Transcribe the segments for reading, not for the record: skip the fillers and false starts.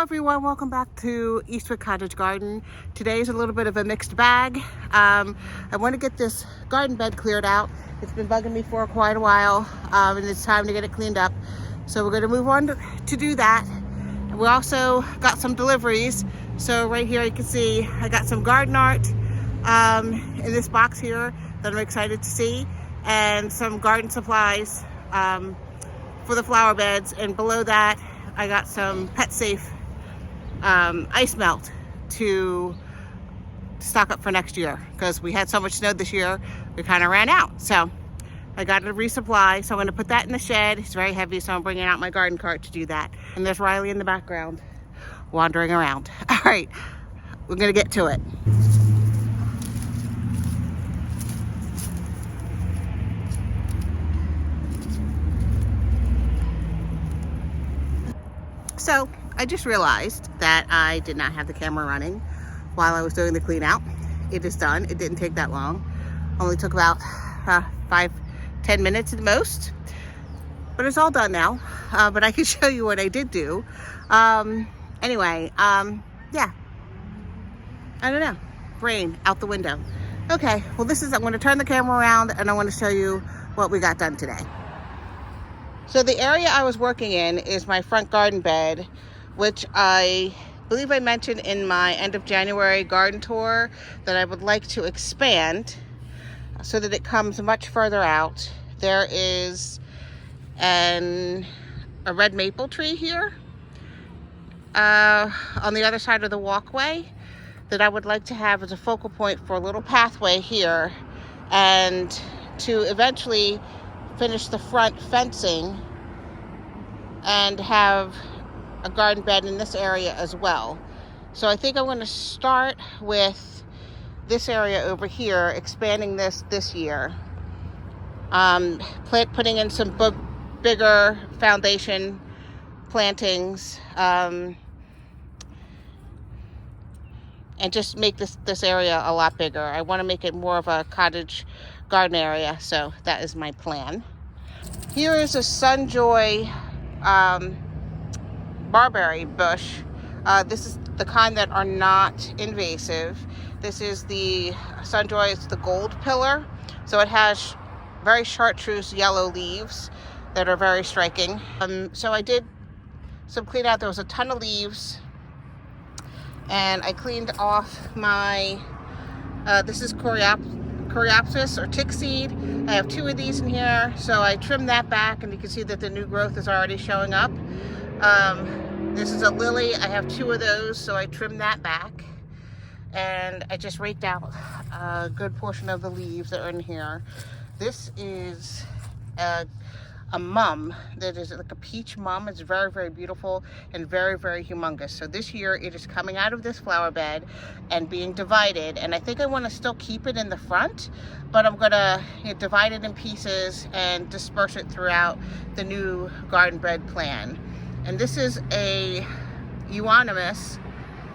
everyone, welcome back to Eastwick Cottage Garden. Today is a little bit of a mixed bag. I want to get this garden bed cleared out. It's been bugging me for quite a while, and it's time to get it cleaned up. So we're going to move on to do that. And we also got some deliveries. So right here you can see I got some garden art in this box here that I'm excited to see, and some garden supplies for the flower beds. And below that I got some pet safe ice melt to stock up for next year, because we had so much snow this year we kind of ran out. So I got to resupply, so I'm going to put that in the shed. It's very heavy, so I'm bringing out my garden cart to do that. And there's Riley in the background wandering around. All right, we're going to get to it. So I just realized that I did not have the camera running while I was doing the clean out. It is done. It didn't take that long. Only took about 5-10 minutes at the most. But it's all done now. But I can show you what I did do. Anyway, yeah. I don't know. Brain out the window. Okay, well I'm going to turn the camera around and I want to show you what we got done today. So the area I was working in is my front garden bed, which I believe I mentioned in my end of January garden tour that I would like to expand so that it comes much further out. There is a red maple tree here on the other side of the walkway that I would like to have as a focal point for a little pathway here, and to eventually finish the front fencing and have a garden bed in this area as well. So I think I'm going to start with this area over here, expanding this year, putting in some bigger foundation plantings, and just make this area a lot bigger. I want to make it more of a cottage garden area, so that is my plan. Here is a Sunjoy barberry bush. This is the kind that are not invasive. This is the Sunjoy. It's the gold pillar, so it has very chartreuse yellow leaves that are very striking. So I did some clean out. There was a ton of leaves, and I cleaned off my this is Coreopsis or tick seed. I have 2 of these in here, so I trimmed that back, and you can see that the new growth is already showing up. This is a lily. I have 2 of those, so I trimmed that back, and I just raked out a good portion of the leaves that are in here. This is a mum that is like a peach mum. It's very, very beautiful and very, very humongous. So this year it is coming out of this flower bed and being divided, and I think I want to still keep it in the front, but I'm gonna divide it in pieces and disperse it throughout the new garden bed plan. And this is a euonymus.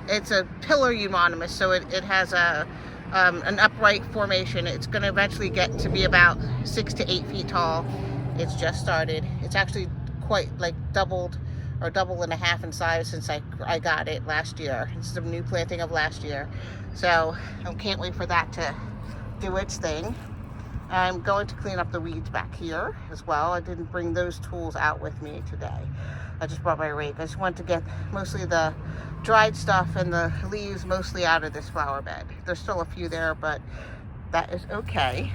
It's a pillar euonymus, so it has an upright formation. It's going to eventually get to be about 6 to 8 feet tall. It's just started. It's actually quite like double and a half in size since I got it last year. This is a new planting of last year. So I can't wait for that to do its thing. I'm going to clean up the weeds back here as well. I didn't bring those tools out with me today. I just brought my rake. I just wanted to get mostly the dried stuff and the leaves mostly out of this flower bed. There's still a few there, but that is okay.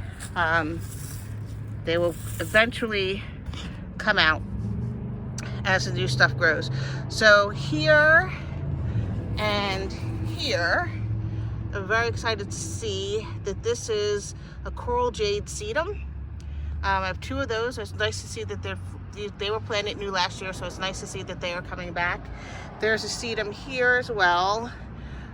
They will eventually come out as the new stuff grows. So here and here, I'm very excited to see that this is a coral jade sedum. I have 2 of those. It's nice to see that they were planted new last year, so it's nice to see that they are coming back. There's a sedum here as well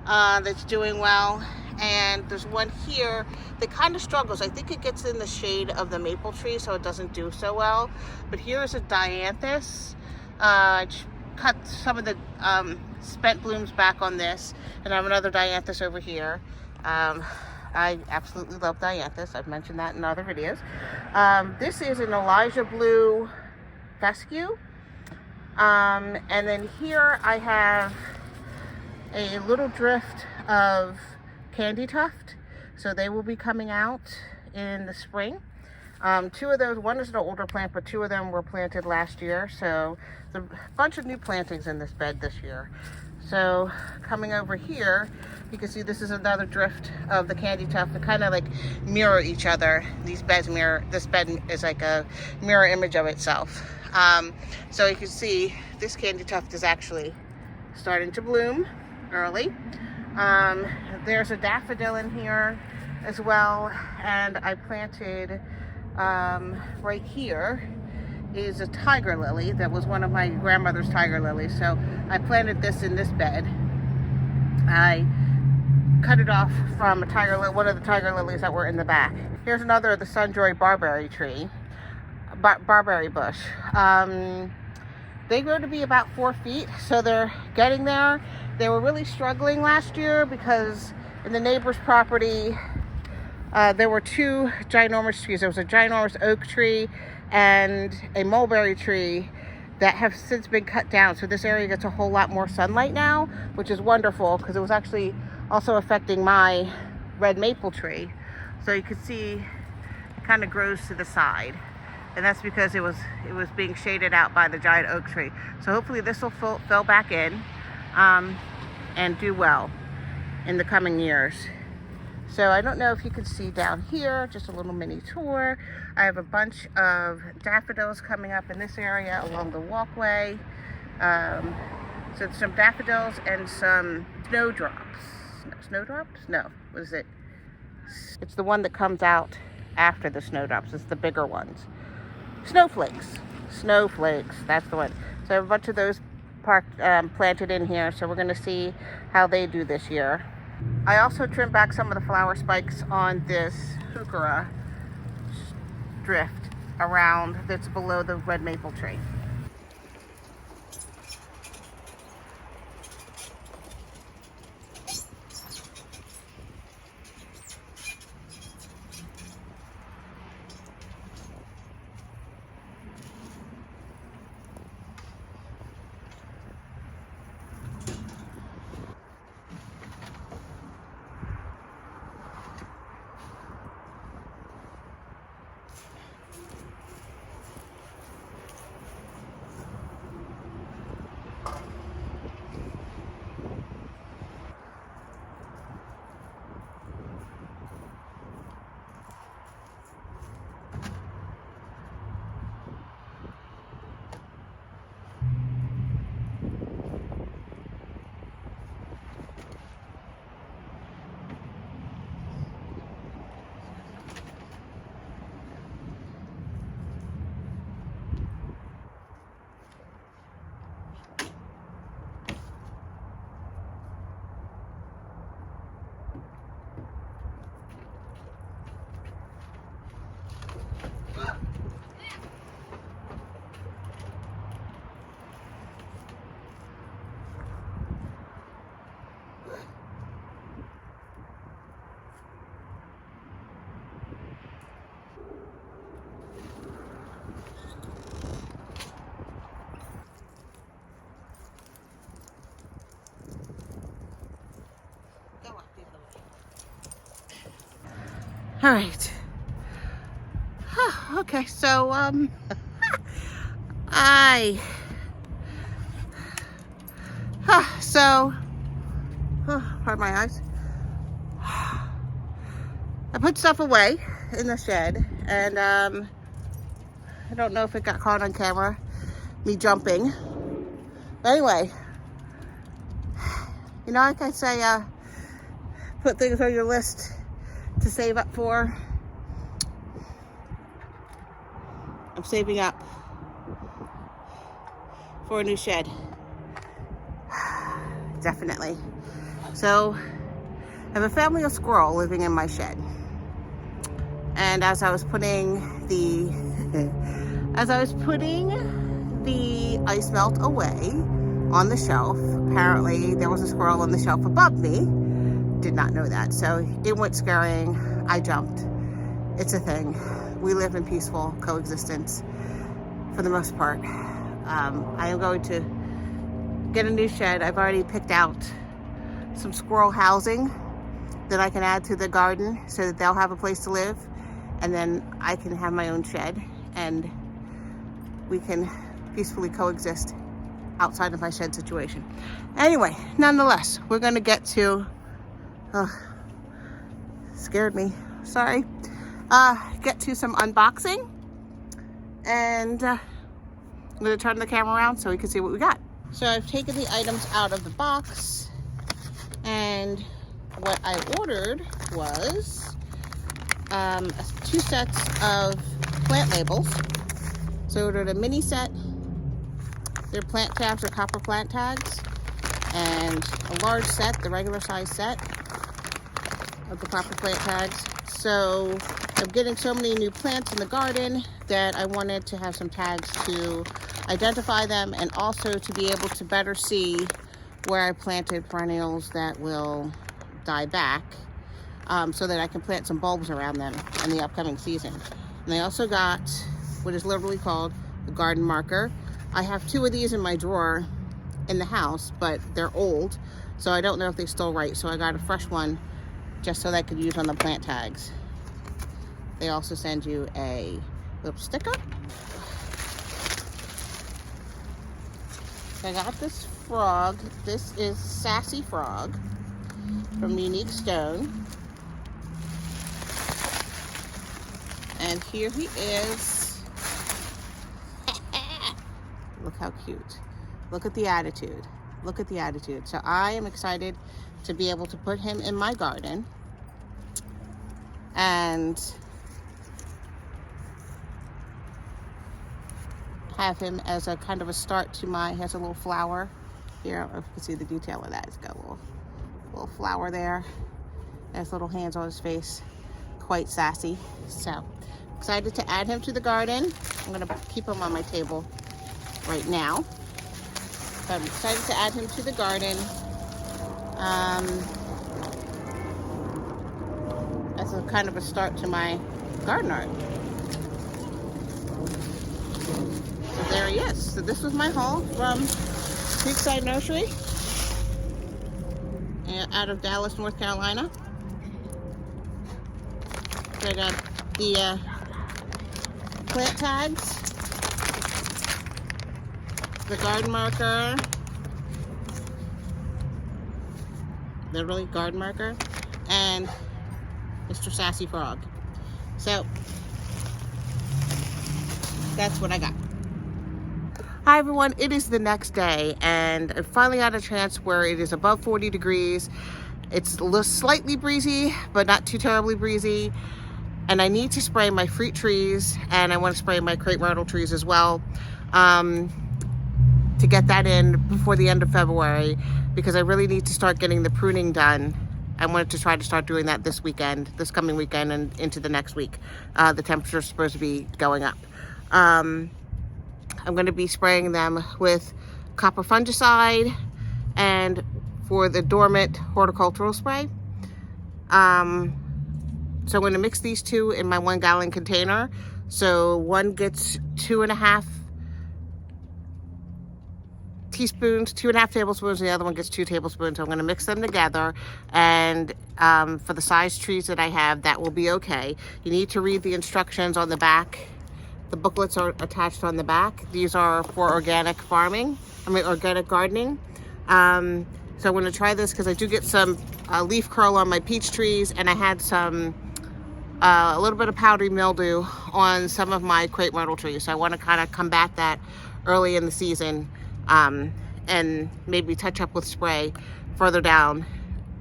that's doing well, and there's one here that kind of struggles. I think it gets in the shade of the maple tree, so it doesn't do so well. But here is a dianthus. I cut some of the spent blooms back on this, and I have another dianthus over here. I absolutely love dianthus. I've mentioned that in other videos. This is an Elijah Blue fescue. And then here I have a little drift of candy tuft. So they will be coming out in the spring. Two of those, one is an older plant, but two of them were planted last year. So there's a bunch of new plantings in this bed this year. So coming over here, you can see this is another drift of the candy tuft. They kind of like mirror each other. These beds mirror, this bed is like a mirror image of itself. So you can see this candy tuft is actually starting to bloom early. There's a daffodil in here as well, and I planted right here is a tiger lily that was one of my grandmother's tiger lilies. So I planted this in this bed. I cut it off from one of the tiger lilies that were in the back. Here's another of the sunjoy barberry tree, barberry bush. They grow to be about 4 feet, so they're getting there. They were really struggling last year because in the neighbor's property, there were two ginormous trees. There was a ginormous oak tree and a mulberry tree that have since been cut down. So this area gets a whole lot more sunlight now, which is wonderful because it was actually also affecting my red maple tree. So you can see it kind of grows to the side. And that's because it was being shaded out by the giant oak tree. So hopefully this will fill back in and do well in the coming years. So I don't know if you can see down here, just a little mini tour. I have a bunch of daffodils coming up in this area along the walkway. So some daffodils and some snowdrops. Snowdrops? No, what is it? It's the one that comes out after the snowdrops. It's the bigger ones. Snowflakes. Snowflakes, that's the one. So I have a bunch of those planted in here. So we're gonna see how they do this year. I also trimmed back some of the flower spikes on this heuchera drift around that's below the red maple tree. All right. Okay, so pardon my eyes. I put stuff away in the shed, and I don't know if it got caught on camera, me jumping. But anyway, you know, like I say, put things on your list to save up for. I'm saving up for a new shed. Definitely. So I have a family of squirrel living in my shed. And as I was putting the ice melt away on the shelf, apparently there was a squirrel on the shelf above me. Did not know that. So it went scurrying. I jumped. It's a thing. We live in peaceful coexistence for the most part. I am going to get a new shed. I've already picked out some squirrel housing that I can add to the garden so that they'll have a place to live, and then I can have my own shed and we can peacefully coexist outside of my shed situation. Anyway, nonetheless, we're gonna get to, scared me, sorry. Get to some unboxing, and I'm gonna turn the camera around so we can see what we got. So I've taken the items out of the box, and what I ordered was 2 sets of plant labels. So I ordered a mini set. They're plant tags or copper plant tags, and a large set, the regular size set of the copper plant tags. So I'm getting so many new plants in the garden that I wanted to have some tags to identify them, and also to be able to better see where I planted perennials that will die back, so that I can plant some bulbs around them in the upcoming season. And I also got what is literally called a garden marker. I have 2 of these in my drawer in the house, but they're old, so I don't know if they still write. So I got a fresh one just so that I could use on the plant tags. They also send you a little sticker. So I got this frog. This is Sassy Frog from Unique Stone. And here he is. Look how cute. Look at the attitude. Look at the attitude. So I am excited to be able to put him in my garden and have him as a kind of a start to my, has a little flower here. I don't know if you can see the detail of that. It's got a little flower there. Has little hands on his face. Quite sassy. So excited to add him to the garden. I'm gonna keep him on my table right now. So I'm excited to add him to the garden. As a kind of a start to my garden art. So there he is. So this was my haul from Creekside Nursery out of Dallas, North Carolina. So I got the plant tags, the garden marker, literally garden marker, and Mr. Sassy Frog. So that's what I got. Hi everyone, it is the next day, and I finally got a chance where it is above 40 degrees. It's a little slightly breezy, but not too terribly breezy. And I need to spray my fruit trees, and I want to spray my crepe myrtle trees as well, to get that in before the end of February, because I really need to start getting the pruning done. I wanted to try to start doing that this weekend, this coming weekend, and into the next week. The temperature is supposed to be going up. I'm going to be spraying them with copper fungicide and for the dormant horticultural spray. So I'm going to mix these 2 in my 1 gallon container. So one gets 2.5 teaspoons, 2.5 tablespoons, and the other one gets 2 tablespoons. So I'm going to mix them together, and for the size trees that I have, that will be okay. You need to read the instructions on the back. The booklets are attached on the back. These are for organic farming, organic gardening. So I'm going to try this because I do get some leaf curl on my peach trees, and I had some a little bit of powdery mildew on some of my crepe myrtle trees. So I want to kind of combat that early in the season, and maybe touch up with spray further down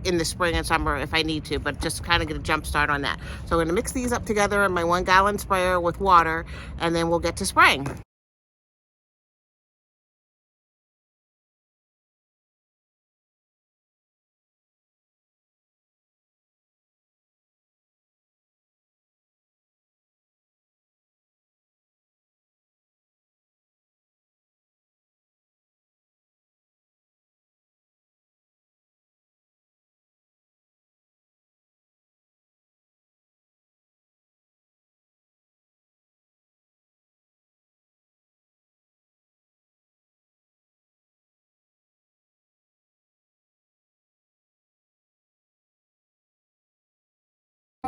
in the spring and summer if I need to, but just kind of get a jump start on that. So I'm going to mix these up together in my 1 gallon sprayer with water, and then we'll get to spraying.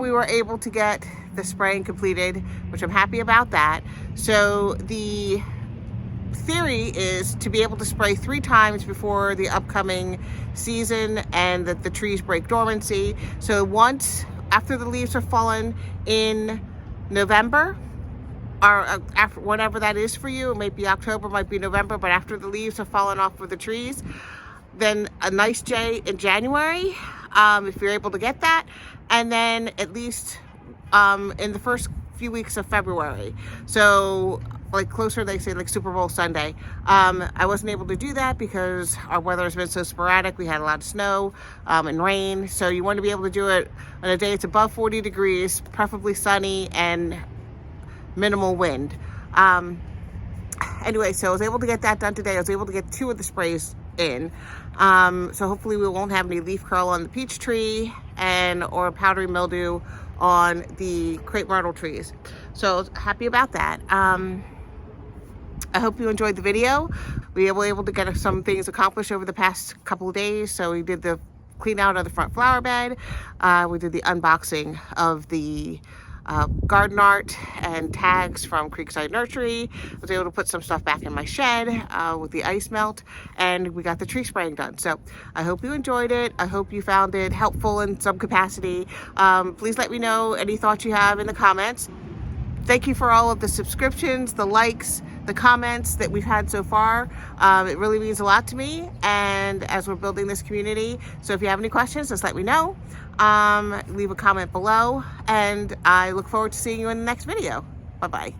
We were able to get the spraying completed, which I'm happy about that. So the theory is to be able to spray 3 times before the upcoming season and that the trees break dormancy. So once after the leaves are fallen in November, or after whatever that is for you, it might be October, might be November, but after the leaves are fallen off of the trees, then a nice day in January, if you're able to get that, and then at least in the first few weeks of February. So like closer, they say like Super Bowl Sunday. I wasn't able to do that because our weather has been so sporadic. We had a lot of snow and rain. So you want to be able to do it on a day it's above 40 degrees, preferably sunny and minimal wind. Anyway, so I was able to get that done today. I was able to get 2 of the sprays in. So hopefully we won't have any leaf curl on the peach tree or powdery mildew on the crepe myrtle trees. So I was happy about that. I hope you enjoyed the video. We were able to get some things accomplished over the past couple of days. So we did the clean out of the front flower bed. We did the unboxing of the garden art and tags from Creekside Nursery. I was able to put some stuff back in my shed with the ice melt, and we got the tree spraying done. So I hope you enjoyed it. I hope you found it helpful in some capacity. Please let me know any thoughts you have in the comments. Thank you for all of the subscriptions, the likes, the comments that we've had so far. It really means a lot to me, and as we're building this community. So if you have any questions, just let me know. Leave a comment below, and I look forward to seeing you in the next video. Bye-bye.